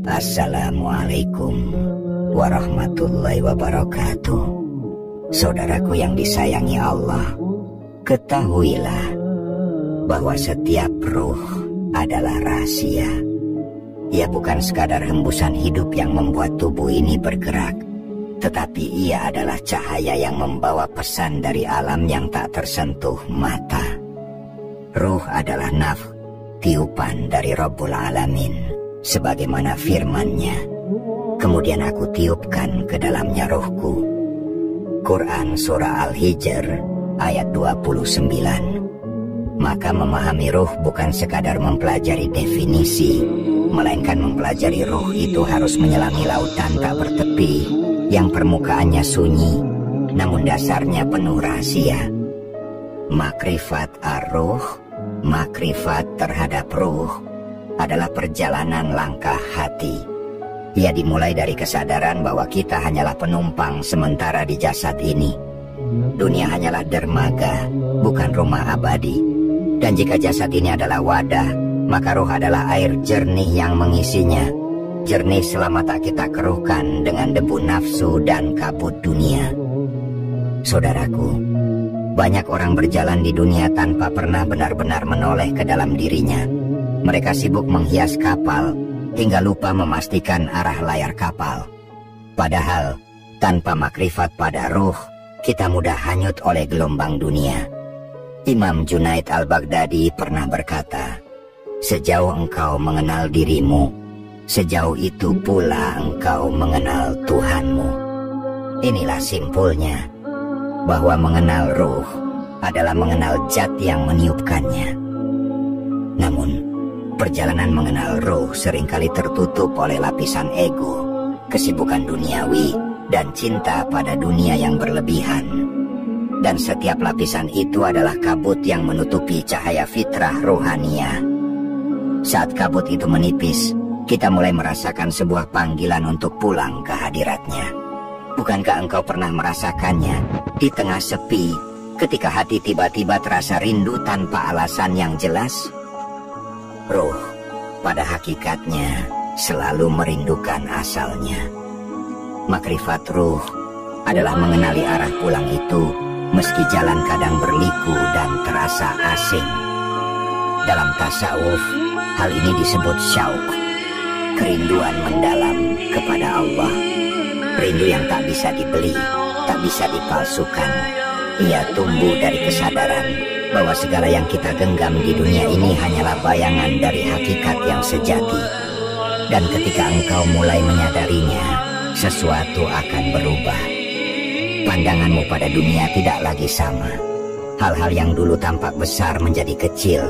Assalamualaikum warahmatullahi wabarakatuh. Saudaraku yang disayangi Allah, ketahuilah bahwa setiap ruh adalah rahasia. Ia bukan sekadar hembusan hidup yang membuat tubuh ini bergerak, tetapi ia adalah cahaya yang membawa pesan dari alam yang tak tersentuh mata. Ruh adalah nafs, tiupan dari Rabbul Alamin, sebagaimana firman-Nya. Kemudian aku tiupkan ke dalamnya ruhku. Quran Surah Al-Hijr ayat 29. Maka memahami ruh bukan sekadar mempelajari definisi, melainkan mempelajari ruh itu harus menyelami lautan tak bertepi yang permukaannya sunyi, namun dasarnya penuh rahasia. Makrifat ar-ruh, makrifat terhadap ruh, adalah perjalanan langkah hati. Ia dimulai dari kesadaran bahwa kita hanyalah penumpang sementara di jasad ini. Dunia hanyalah dermaga, bukan rumah abadi. Dan jika jasad ini adalah wadah, maka ruh adalah air jernih yang mengisinya. Jernih selama tak kita keruhkan dengan debu nafsu dan kabut dunia. Saudaraku, banyak orang berjalan di dunia tanpa pernah benar-benar menoleh ke dalam dirinya. Mereka sibuk menghias kapal hingga lupa memastikan arah layar kapal. Padahal, tanpa makrifat pada ruh, kita mudah hanyut oleh gelombang dunia. Imam Junaid al-Baghdadi pernah berkata, "Sejauh engkau mengenal dirimu, sejauh itu pula engkau mengenal Tuhanmu." Inilah simpulnya, bahwa mengenal ruh adalah mengenal zat yang meniupkannya. Namun, perjalanan mengenal ruh seringkali tertutup oleh lapisan ego, kesibukan duniawi, dan cinta pada dunia yang berlebihan. Dan setiap lapisan itu adalah kabut yang menutupi cahaya fitrah rohaniah. Saat kabut itu menipis, kita mulai merasakan sebuah panggilan untuk pulang ke hadiratnya. Bukankah engkau pernah merasakannya di tengah sepi, ketika hati tiba-tiba terasa rindu tanpa alasan yang jelas? Ruh, pada hakikatnya, selalu merindukan asalnya. Makrifat ruh adalah mengenali arah pulang itu, meski jalan kadang berliku dan terasa asing. Dalam tasawuf, hal ini disebut syauq, kerinduan mendalam kepada Allah. Rindu yang tak bisa dibeli, tak bisa dipalsukan. Ia tumbuh dari kesadaran bahwa segala yang kita genggam di dunia ini hanyalah bayangan dari hakikat yang sejati. Dan ketika engkau mulai menyadarinya, sesuatu akan berubah. Pandanganmu pada dunia tidak lagi sama. Hal-hal yang dulu tampak besar menjadi kecil,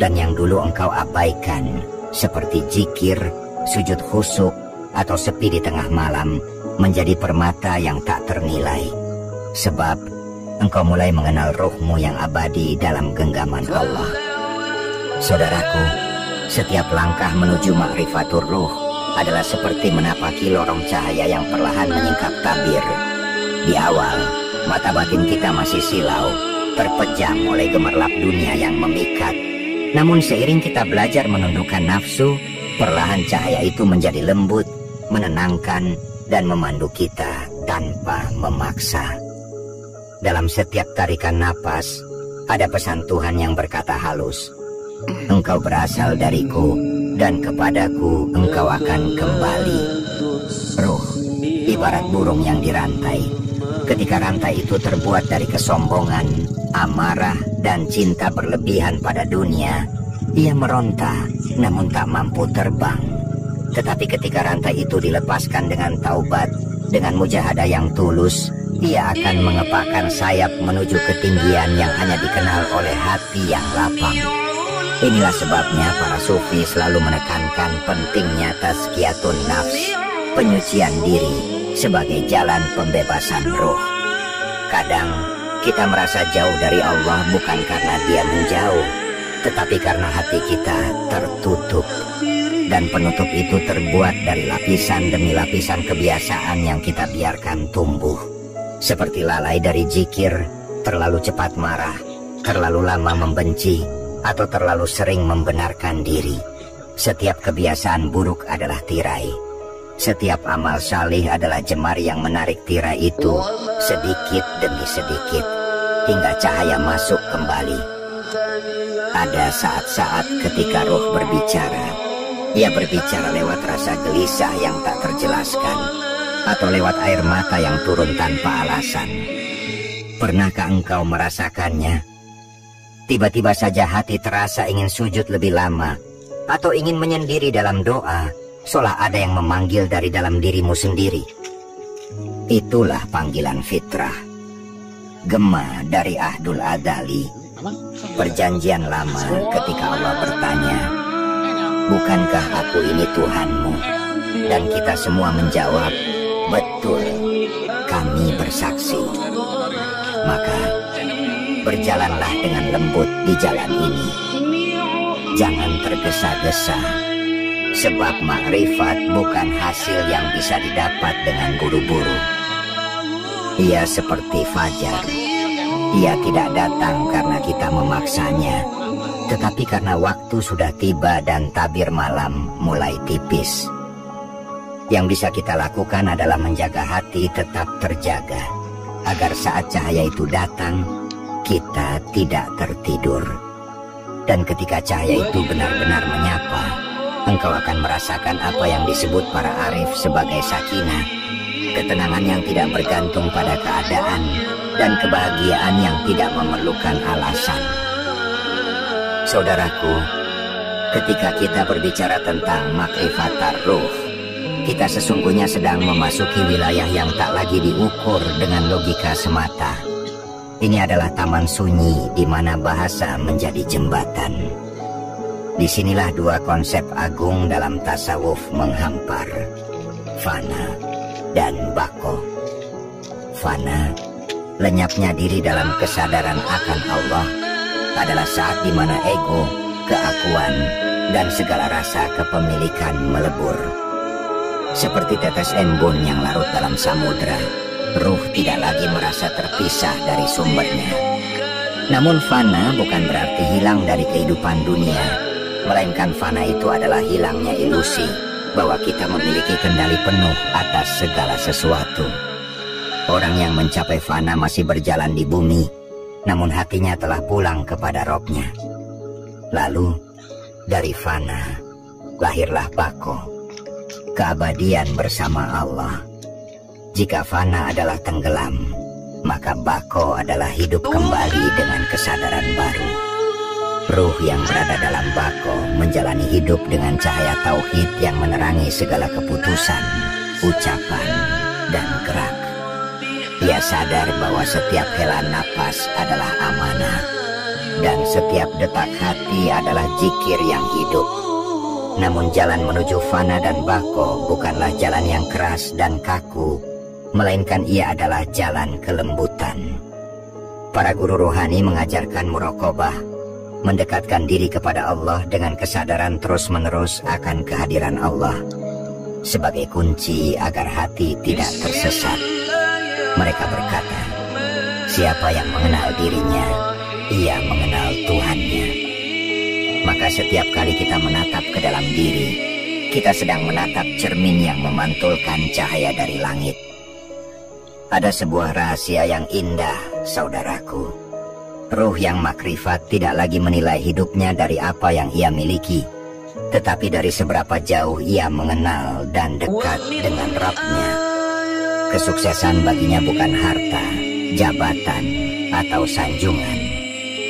dan yang dulu engkau abaikan, seperti zikir, sujud khusyuk, atau sepi di tengah malam, menjadi permata yang tak ternilai. Sebab engkau mulai mengenal ruhmu yang abadi dalam genggaman Allah. Saudaraku, setiap langkah menuju makrifatur ruh adalah seperti menapaki lorong cahaya yang perlahan menyingkap tabir. Di awal, mata batin kita masih silau, terpejam oleh gemerlap dunia yang memikat. Namun seiring kita belajar menundukkan nafsu, perlahan cahaya itu menjadi lembut, menenangkan, dan memandu kita tanpa memaksa. Dalam setiap tarikan napas, ada pesan Tuhan yang berkata halus, "Engkau berasal dariku, dan kepadaku engkau akan kembali." Ruh, ibarat burung yang dirantai. Ketika rantai itu terbuat dari kesombongan, amarah, dan cinta berlebihan pada dunia, ia meronta, namun tak mampu terbang. Tetapi ketika rantai itu dilepaskan dengan taubat, dengan mujahadah yang tulus, ia akan mengepakkan sayap menuju ketinggian yang hanya dikenal oleh hati yang lapang. Inilah sebabnya para sufi selalu menekankan pentingnya tazkiyatun nafs, penyucian diri, sebagai jalan pembebasan ruh. Kadang kita merasa jauh dari Allah bukan karena Dia menjauh, tetapi karena hati kita tertutup. Dan penutup itu terbuat dari lapisan demi lapisan kebiasaan yang kita biarkan tumbuh. Seperti lalai dari zikir, terlalu cepat marah, terlalu lama membenci, atau terlalu sering membenarkan diri. Setiap kebiasaan buruk adalah tirai. Setiap amal saleh adalah jemar yang menarik tirai itu sedikit demi sedikit hingga cahaya masuk kembali. Ada saat-saat ketika roh berbicara. Ia berbicara lewat rasa gelisah yang tak terjelaskan atau lewat air mata yang turun tanpa alasan. Pernahkah engkau merasakannya? Tiba-tiba saja hati terasa ingin sujud lebih lama atau ingin menyendiri dalam doa, seolah ada yang memanggil dari dalam dirimu sendiri. Itulah panggilan fitrah. Gema dari Ahdul Adali, perjanjian lama, ketika Allah bertanya, bukankah aku ini Tuhanmu? Dan kita semua menjawab, betul, kami bersaksi. Maka berjalanlah dengan lembut di jalan ini. Jangan tergesa-gesa, sebab makrifat bukan hasil yang bisa didapat dengan buru-buru. Ia seperti fajar. Ia tidak datang karena kita memaksanya, tetapi karena waktu sudah tiba dan tabir malam mulai tipis. Yang bisa kita lakukan adalah menjaga hati tetap terjaga, agar saat cahaya itu datang, kita tidak tertidur. Dan ketika cahaya itu benar-benar menyapa, engkau akan merasakan apa yang disebut para arif sebagai sakinah, ketenangan yang tidak bergantung pada keadaan, dan kebahagiaan yang tidak memerlukan alasan. Saudaraku, ketika kita berbicara tentang makrifatar ruh, kita sesungguhnya sedang memasuki wilayah yang tak lagi diukur dengan logika semata. Ini adalah taman sunyi di mana bahasa menjadi jembatan. Disinilah dua konsep agung dalam tasawuf menghampar, fana dan bako. Fana, lenyapnya diri dalam kesadaran akan Allah, adalah saat di mana ego, keakuan, dan segala rasa kepemilikan melebur. Seperti tetes embun yang larut dalam samudra, ruh tidak lagi merasa terpisah dari sumbernya. Namun fana bukan berarti hilang dari kehidupan dunia, melainkan fana itu adalah hilangnya ilusi bahwa kita memiliki kendali penuh atas segala sesuatu. Orang yang mencapai fana masih berjalan di bumi, namun hatinya telah pulang kepada Robnya. Lalu, dari fana, lahirlah bako, keabadian bersama Allah. Jika fana adalah tenggelam, maka bako adalah hidup kembali dengan kesadaran baru. Ruh yang berada dalam bako menjalani hidup dengan cahaya tauhid yang menerangi segala keputusan, ucapan, dan gerak. Ia sadar bahwa setiap hela napas adalah amanah, dan setiap detak hati adalah zikir yang hidup. Namun jalan menuju fana dan bako bukanlah jalan yang keras dan kaku, melainkan ia adalah jalan kelembutan. Para guru rohani mengajarkan muraqabah, mendekatkan diri kepada Allah dengan kesadaran terus-menerus akan kehadiran Allah, sebagai kunci agar hati tidak tersesat. Mereka berkata, siapa yang mengenal dirinya, ia mengenal Tuhannya. Maka setiap kali kita menatap ke dalam diri, kita sedang menatap cermin yang memantulkan cahaya dari langit. Ada sebuah rahasia yang indah, saudaraku. Ruh yang makrifat tidak lagi menilai hidupnya dari apa yang ia miliki, tetapi dari seberapa jauh ia mengenal dan dekat dengan Rabb-Nya. Kesuksesan baginya bukan harta, jabatan, atau sanjungan,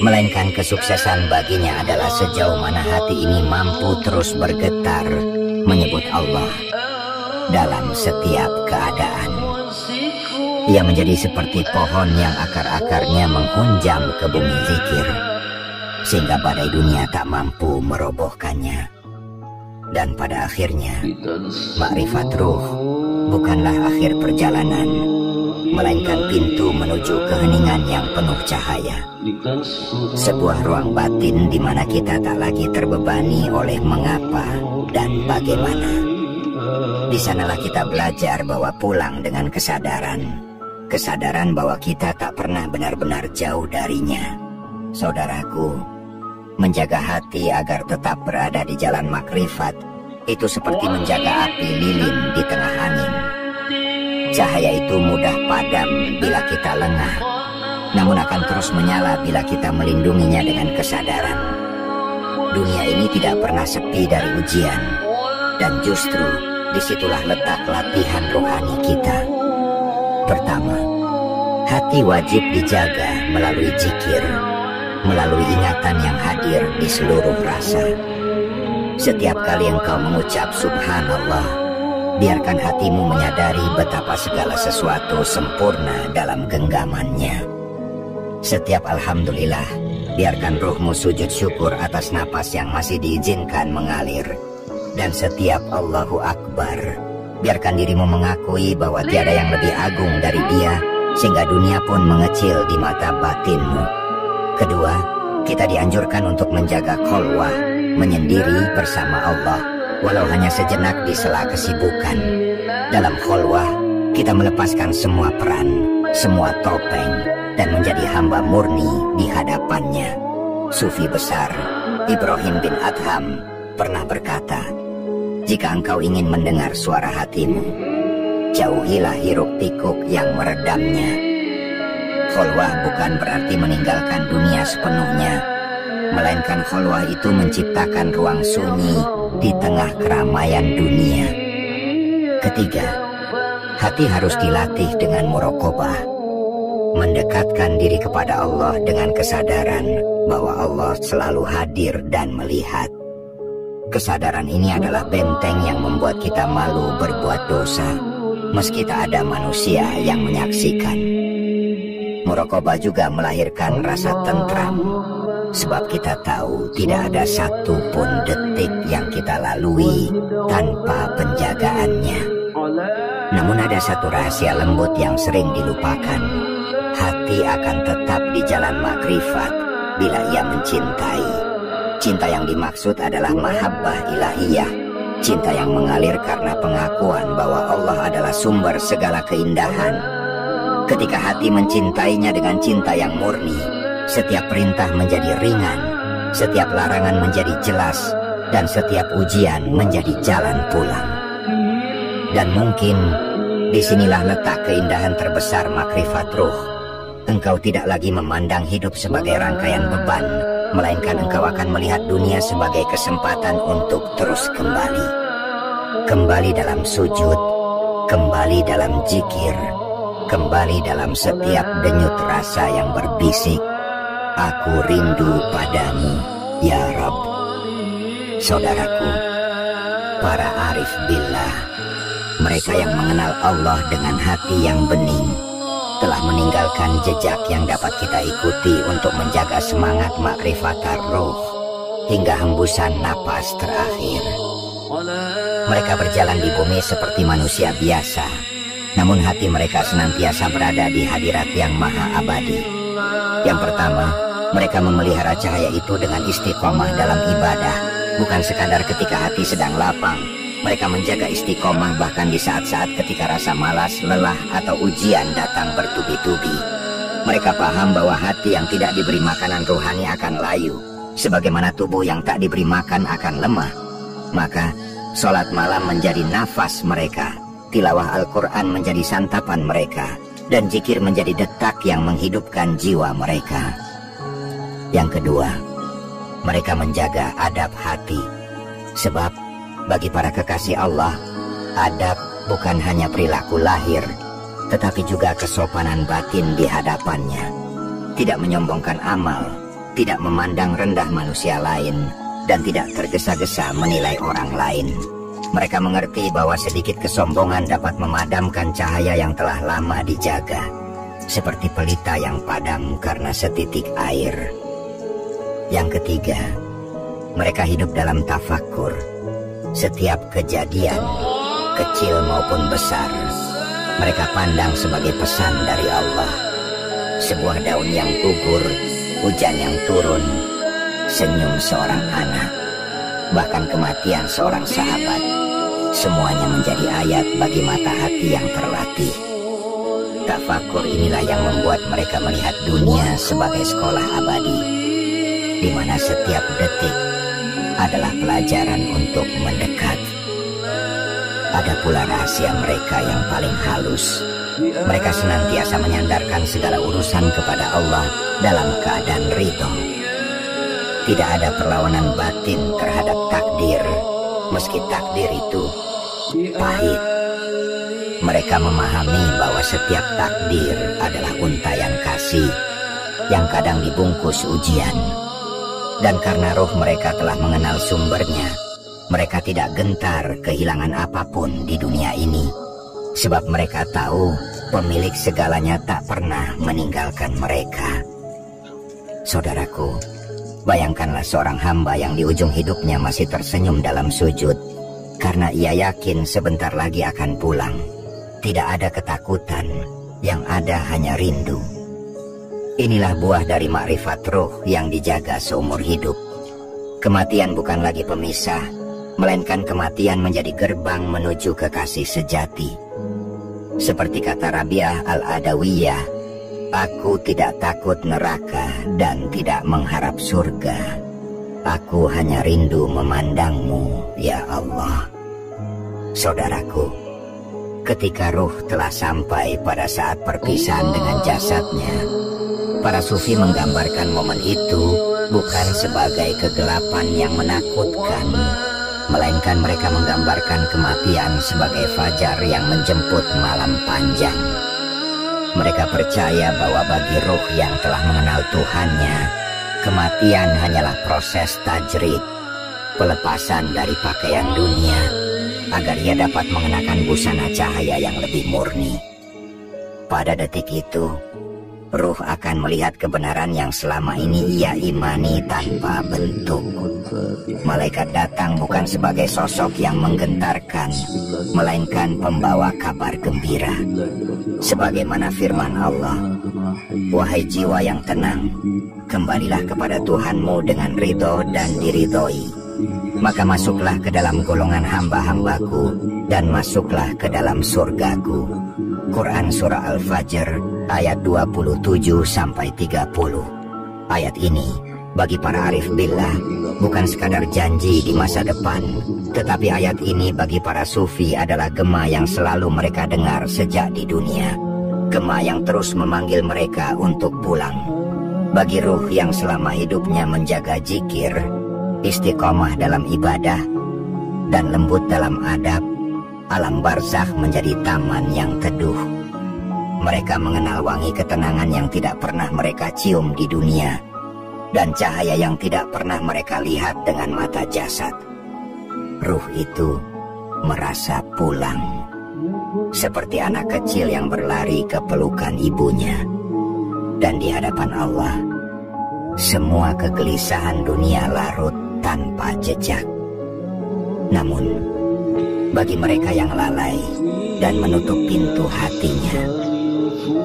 melainkan kesuksesan baginya adalah sejauh mana hati ini mampu terus bergetar menyebut Allah dalam setiap keadaan. Ia menjadi seperti pohon yang akar-akarnya menghunjam ke bumi zikir, sehingga badai dunia tak mampu merobohkannya. Dan pada akhirnya, makrifat ruh bukanlah akhir perjalanan, melainkan pintu menuju keheningan yang penuh cahaya. Sebuah ruang batin di mana kita tak lagi terbebani oleh mengapa dan bagaimana. Di sanalah kita belajar bahwa pulang dengan kesadaran bahwa kita tak pernah benar-benar jauh darinya. Saudaraku, Menjaga hati agar tetap berada di jalan makrifat itu seperti menjaga api lilin di tengah angin. Cahaya itu mudah padam bila kita lengah, namun akan terus menyala bila kita melindunginya dengan kesadaran. Dunia ini tidak pernah sepi dari ujian, dan justru disitulah letak latihan rohani kita. Pertama, hati wajib dijaga melalui zikir, melalui ingatan yang hadir di seluruh rasa. Setiap kali engkau mengucap subhanallah, biarkan hatimu menyadari betapa segala sesuatu sempurna dalam genggamannya. Setiap alhamdulillah, biarkan ruhmu sujud syukur atas napas yang masih diizinkan mengalir. Dan setiap Allahu Akbar, biarkan dirimu mengakui bahwa tiada yang lebih agung dari Dia, sehingga dunia pun mengecil di mata batinmu. Kedua, kita dianjurkan untuk menjaga kholwah, menyendiri bersama Allah, walau hanya sejenak di sela kesibukan. Dalam kholwah, kita melepaskan semua peran, semua topeng, dan menjadi hamba murni di hadapannya. Sufi besar Ibrahim bin Adham pernah berkata, jika engkau ingin mendengar suara hatimu, jauhilah hiruk pikuk yang meredamnya. Kholwah bukan berarti meninggalkan dunia sepenuhnya, melainkan kholwah itu menciptakan ruang sunyi di tengah keramaian dunia. Ketiga, hati harus dilatih dengan muraqabah, mendekatkan diri kepada Allah dengan kesadaran bahwa Allah selalu hadir dan melihat. Kesadaran ini adalah benteng yang membuat kita malu berbuat dosa, meski tak ada manusia yang menyaksikan. Muraqabah juga melahirkan rasa tentram, sebab kita tahu tidak ada satu pun detik yang kita lalui tanpa penjagaannya. Namun ada satu rahasia lembut yang sering dilupakan. Hati akan tetap di jalan makrifat bila ia mencintai. Cinta yang dimaksud adalah mahabbah ilahiyah, cinta yang mengalir karena pengakuan bahwa Allah adalah sumber segala keindahan. Ketika hati mencintainya dengan cinta yang murni, setiap perintah menjadi ringan, setiap larangan menjadi jelas, dan setiap ujian menjadi jalan pulang. Dan mungkin disinilah letak keindahan terbesar makrifat ruh. Engkau tidak lagi memandang hidup sebagai rangkaian beban, melainkan engkau akan melihat dunia sebagai kesempatan untuk terus kembali. Kembali dalam sujud, kembali dalam zikir, kembali dalam setiap denyut rasa yang berbisik, aku rindu padamu, ya Rabb. Saudaraku, para arif billah, mereka yang mengenal Allah dengan hati yang bening, telah meninggalkan jejak yang dapat kita ikuti untuk menjaga semangat makrifatar ruh hingga hembusan napas terakhir. Mereka berjalan di bumi seperti manusia biasa, namun hati mereka senantiasa berada di hadirat yang maha abadi. Yang pertama, mereka memelihara cahaya itu dengan istiqomah dalam ibadah, bukan sekadar ketika hati sedang lapang. Mereka menjaga istiqomah bahkan di saat-saat ketika rasa malas, lelah, atau ujian datang bertubi-tubi. Mereka paham bahwa hati yang tidak diberi makanan rohani akan layu, sebagaimana tubuh yang tak diberi makan akan lemah. Maka, sholat malam menjadi nafas mereka, tilawah Al-Quran menjadi santapan mereka, dan zikir menjadi detak yang menghidupkan jiwa mereka. Yang kedua, mereka menjaga adab hati, sebab bagi para kekasih Allah, adab bukan hanya perilaku lahir, tetapi juga kesopanan batin di hadapannya. Tidak menyombongkan amal, tidak memandang rendah manusia lain, dan tidak tergesa-gesa menilai orang lain. Mereka mengerti bahwa sedikit kesombongan dapat memadamkan cahaya yang telah lama dijaga, seperti pelita yang padam karena setitik air. Yang ketiga, mereka hidup dalam tafakur. Setiap kejadian, kecil maupun besar, mereka pandang sebagai pesan dari Allah. Sebuah daun yang gugur, hujan yang turun, senyum seorang anak, bahkan kematian seorang sahabat, semuanya menjadi ayat bagi mata hati yang terlatih. Tafakur inilah yang membuat mereka melihat dunia sebagai sekolah abadi. di mana setiap detik adalah pelajaran untuk mendekat. Ada pula rahasia mereka yang paling halus. Mereka senantiasa menyandarkan segala urusan kepada Allah dalam keadaan ridho. Tidak ada perlawanan batin terhadap takdir, meski takdir itu pahit. Mereka memahami bahwa setiap takdir adalah untayan kasih yang kadang dibungkus ujian. Dan karena roh mereka telah mengenal sumbernya, mereka tidak gentar kehilangan apapun di dunia ini. Sebab mereka tahu pemilik segalanya tak pernah meninggalkan mereka. Saudaraku, bayangkanlah seorang hamba yang di ujung hidupnya masih tersenyum dalam sujud, karena ia yakin sebentar lagi akan pulang. Tidak ada ketakutan, yang ada hanya rindu. Inilah buah dari makrifat roh yang dijaga seumur hidup. Kematian bukan lagi pemisah, melainkan kematian menjadi gerbang menuju kekasih sejati. Seperti kata Rabi'ah Al-Adawiyah, aku tidak takut neraka dan tidak mengharap surga. Aku hanya rindu memandangmu, ya Allah. Saudaraku, ketika ruh telah sampai pada saat perpisahan dengan jasadnya, para sufi menggambarkan momen itu bukan sebagai kegelapan yang menakutkan, melainkan mereka menggambarkan kematian sebagai fajar yang menjemput malam panjang. Mereka percaya bahwa bagi ruh yang telah mengenal Tuhannya, kematian hanyalah proses tajrid, pelepasan dari pakaian dunia, agar ia dapat mengenakan busana cahaya yang lebih murni. Pada detik itu, ruh akan melihat kebenaran yang selama ini ia imani tanpa bentuk. Malaikat datang bukan sebagai sosok yang menggentarkan, melainkan pembawa kabar gembira. Sebagaimana firman Allah, wahai jiwa yang tenang, kembalilah kepada Tuhanmu dengan ridho dan diridhoi. Maka masuklah ke dalam golongan hamba-hambaku dan masuklah ke dalam surgaku. Quran Surah Al-Fajr ayat 27-30. Ayat ini bagi para arif billah bukan sekadar janji di masa depan, tetapi ayat ini bagi para sufi adalah gema yang selalu mereka dengar sejak di dunia. Gema yang terus memanggil mereka untuk pulang. Bagi ruh yang selama hidupnya menjaga zikir, istiqomah dalam ibadah, dan lembut dalam adab, alam barzakh menjadi taman yang teduh. Mereka mengenal wangi ketenangan yang tidak pernah mereka cium di dunia, dan cahaya yang tidak pernah mereka lihat dengan mata jasad. Ruh itu merasa pulang, seperti anak kecil yang berlari ke pelukan ibunya. Dan di hadapan Allah, semua kegelisahan dunia larut tanpa jejak. Namun, bagi mereka yang lalai dan menutup pintu hatinya,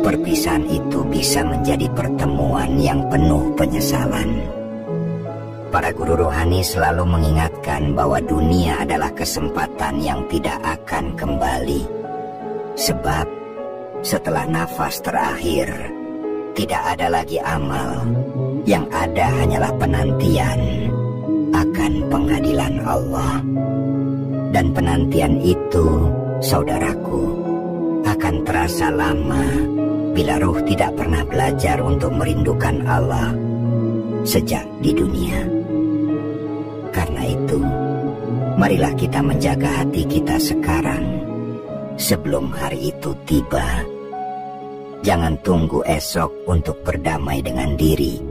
perpisahan itu bisa menjadi pertemuan yang penuh penyesalan. Para guru rohani selalu mengingatkan bahwa dunia adalah kesempatan yang tidak akan kembali. Sebab setelah nafas terakhir, tidak ada lagi amal. Yang ada hanyalah penantian akan pengadilan Allah. Dan penantian itu, saudaraku, akan terasa lama bila ruh tidak pernah belajar untuk merindukan Allah sejak di dunia. Karena itu, marilah kita menjaga hati kita sekarang sebelum hari itu tiba. Jangan tunggu esok untuk berdamai dengan diri,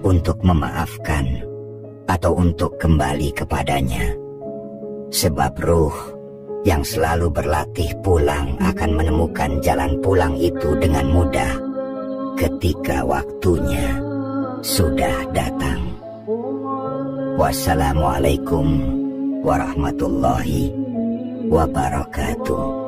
untuk memaafkan, atau untuk kembali kepadanya. Sebab ruh yang selalu berlatih pulang akan menemukan jalan pulang itu dengan mudah ketika waktunya sudah datang. Wassalamualaikum warahmatullahi wabarakatuh.